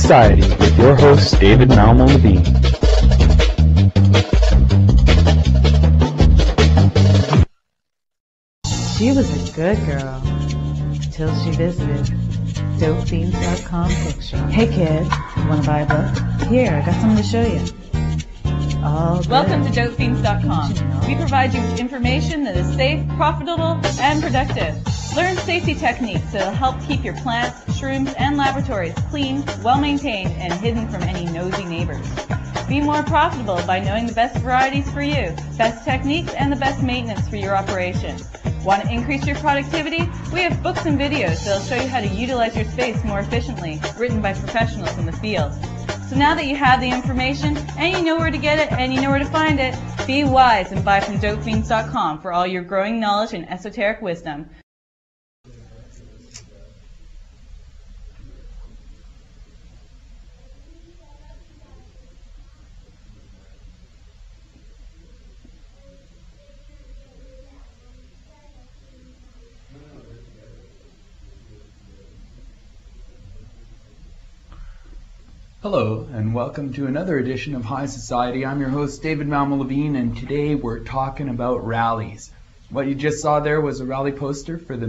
Society with your host, David Malmo-Levine. She was a good girl till she visited dopefiends.com picture. Hey kid, wanna buy a book? Here, I got something to show you. All good. Welcome to dopefiends.com. We provide you with information that is safe, profitable, and productive. Learn safety techniques that will help keep your plants, shrooms, and laboratories clean, well-maintained, and hidden from any nosy neighbors. Be more profitable by knowing the best varieties for you, best techniques, and the best maintenance for your operation. Want to increase your productivity? We have books and videos that will show you how to utilize your space more efficiently, written by professionals in the field. So now that you have the information, and you know where to get it, and you know where to find it, be wise and buy from dopefiends.com for all your growing knowledge and esoteric wisdom. Hello, and welcome to another edition of High Society. I'm your host, David Malmo-Levine, and today we're talking about rallies. What you just saw there was a rally poster for the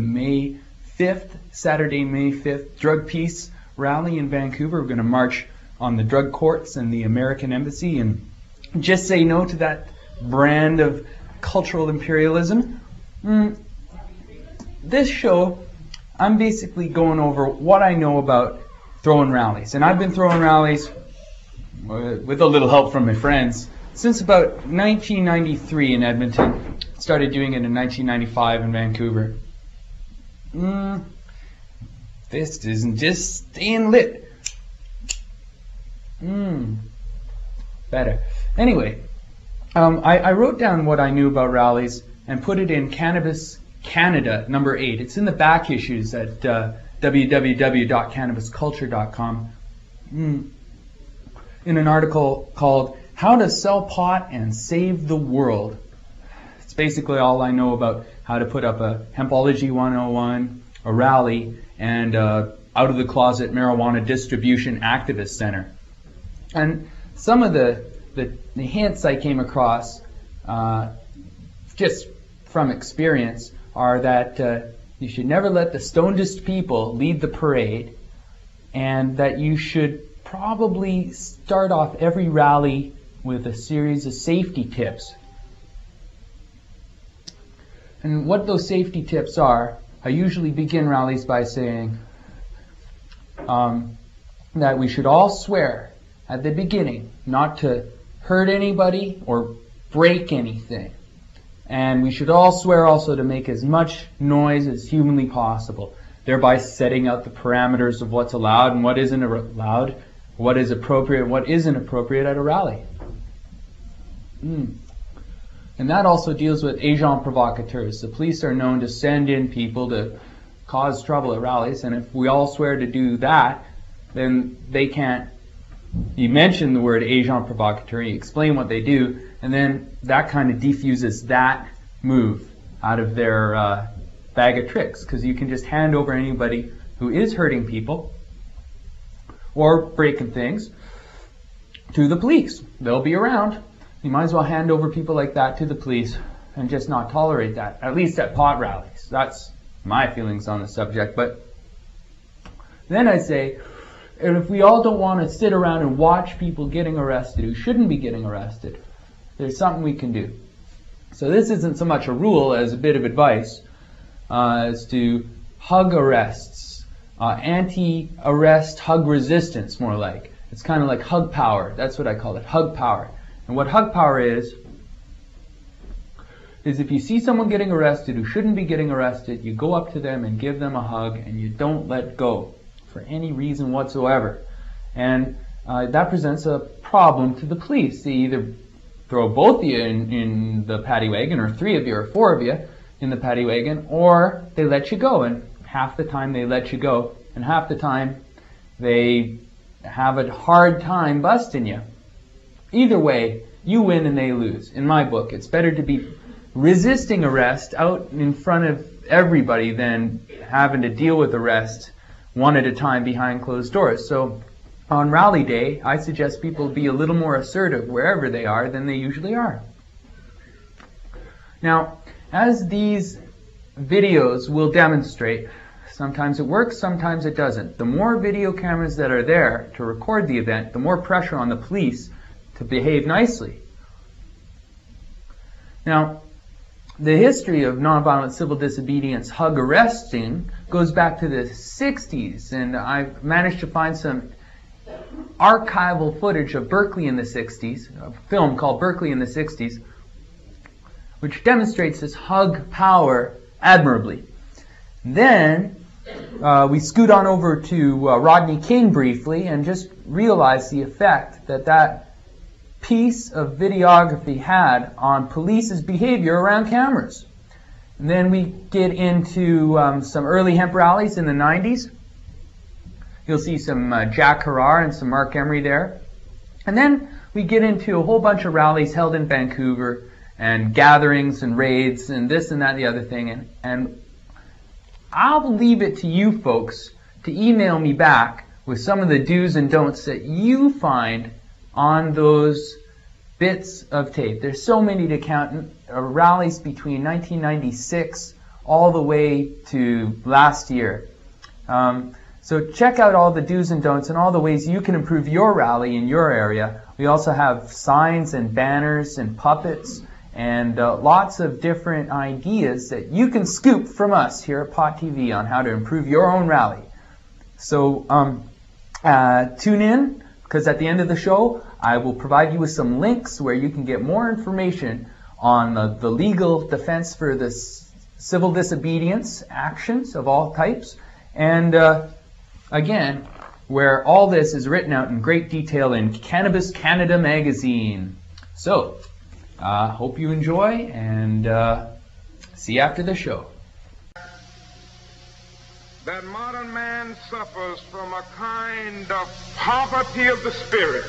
Saturday, May 5th Drug Peace Rally in Vancouver. We're going to march on the drug courts and the American Embassy and just say no to that brand of cultural imperialism. This show, I'm basically going over what I know about throwing rallies. And I've been throwing rallies with a little help from my friends since about 1993 in Edmonton. Started doing it in 1995 in Vancouver. This isn't just staying lit. Better. Anyway, I wrote down what I knew about rallies and put it in Cannabis Canada number 8. It's in the back issues at www.cannabisculture.com in an article called How to Sell Pot and Save the World. It's basically all I know about how to put up a Hempology 101, a rally, and out of the closet marijuana distribution activist center. And some of the hints I came across just from experience are that you should never let the stonedest people lead the parade, and that you should probably start off every rally with a series of safety tips. And what those safety tips are, I usually begin rallies by saying that we should all swear at the beginning not to hurt anybody or break anything. And we should all swear also to make as much noise as humanly possible, thereby setting out the parameters of what's allowed and what isn't allowed, what is appropriate and what isn't appropriate at a rally. And that also deals with agents provocateurs. The police are known to send in people to cause trouble at rallies, and if we all swear to do that, then they can't. You mention the word agent provocateur, you explain what they do, and then that kind of defuses that move out of their bag of tricks, because you can just hand over anybody who is hurting people or breaking things to the police. They'll be around. You might as well hand over people like that to the police and just not tolerate that, at least at pot rallies. That's my feelings on the subject. But then I say, and if we all don't want to sit around and watch people getting arrested who shouldn't be getting arrested, there's something we can do. So this isn't so much a rule as a bit of advice as to hug arrests, anti-arrest hug resistance, more like. It's kind of like hug power. That's what I call it, hug power. And what hug power is if you see someone getting arrested who shouldn't be getting arrested, you go up to them and give them a hug, and you don't let go for any reason whatsoever. And that presents a problem to the police. They either throw both of you in the paddy wagon, or 3 of you or 4 of you in the paddy wagon, or they let you go. And half the time they let you go, and half the time they have a hard time busting you. Either way, you win and they lose. In my book, it's better to be resisting arrest out in front of everybody than having to deal with arrest one at a time behind closed doors. So on rally day, I suggest people be a little more assertive wherever they are than they usually are. Now, as these videos will demonstrate, sometimes it works, sometimes it doesn't. The more video cameras that are there to record the event, the more pressure on the police to behave nicely. Now, the history of nonviolent civil disobedience hug arresting goes back to the 60s, and I've managed to find some archival footage of Berkeley in the 60s, a film called Berkeley in the 60s, which demonstrates this hug power admirably. Then we scoot on over to Rodney King briefly and just realize the effect that that piece of videography had on police's behavior around cameras. And then we get into some early hemp rallies in the 90s. You'll see some Jack Harrar and some Marc Emery there. And then we get into a whole bunch of rallies held in Vancouver and gatherings and raids and this and that and the other thing. And I'll leave it to you folks to email me back with some of the do's and don'ts that you find on those bits of tape. There's so many to count. Rallies between 1996 all the way to last year. So check out all the do's and don'ts and all the ways you can improve your rally in your area. We also have signs and banners and puppets and lots of different ideas that you can scoop from us here at POT TV on how to improve your own rally. So tune in, because at the end of the show I will provide you with some links where you can get more information on the legal defense for the civil disobedience actions of all types, and again, where all this is written out in great detail in Cannabis Canada magazine. So, hope you enjoy, and see you after the show. That modern man suffers from a kind of poverty of the spirit,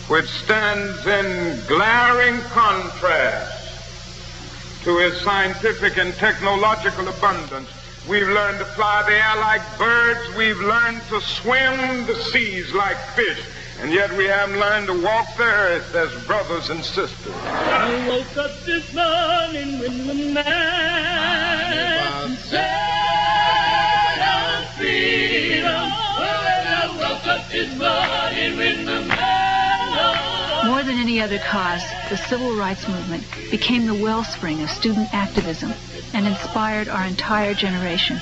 which stands in glaring contrast to his scientific and technological abundance. We've learned to fly the air like birds. We've learned to swim the seas like fish. And yet we haven't learned to walk the earth as brothers and sisters. I woke up this morning when the man said on freedom. I woke up this morning when the man... More than any other cause, the civil rights movement became the wellspring of student activism and inspired our entire generation.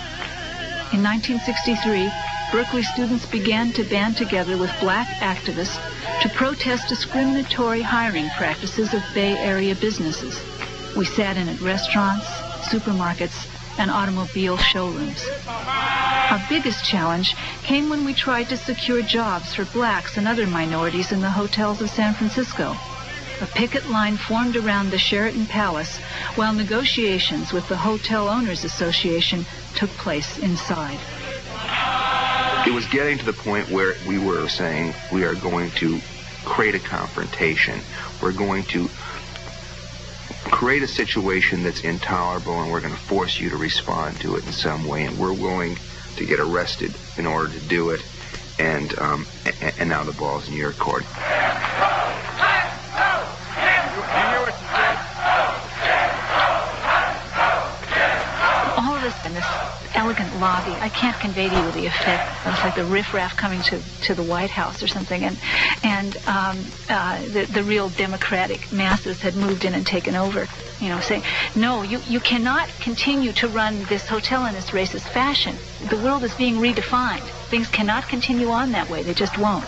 In 1963, Berkeley students began to band together with black activists to protest discriminatory hiring practices of Bay Area businesses. We sat in at restaurants, supermarkets, and automobile showrooms. Our biggest challenge came when we tried to secure jobs for blacks and other minorities in the hotels of San Francisco. A picket line formed around the Sheraton Palace while negotiations with the Hotel Owners Association took place inside. It was getting to the point where we were saying we are going to create a confrontation. We're going to create a situation that's intolerable, and we're going to force you to respond to it in some way, and we're willing to get arrested in order to do it, and now the ball's in your court. All of this in this elegant lobby, I can't convey to you the effect. It was like the riffraff coming to the White House or something, and the real democratic masses had moved in and taken over, you know, saying, no, you cannot continue to run this hotel in this racist fashion. The world is being redefined. Things cannot continue on that way. They just won't.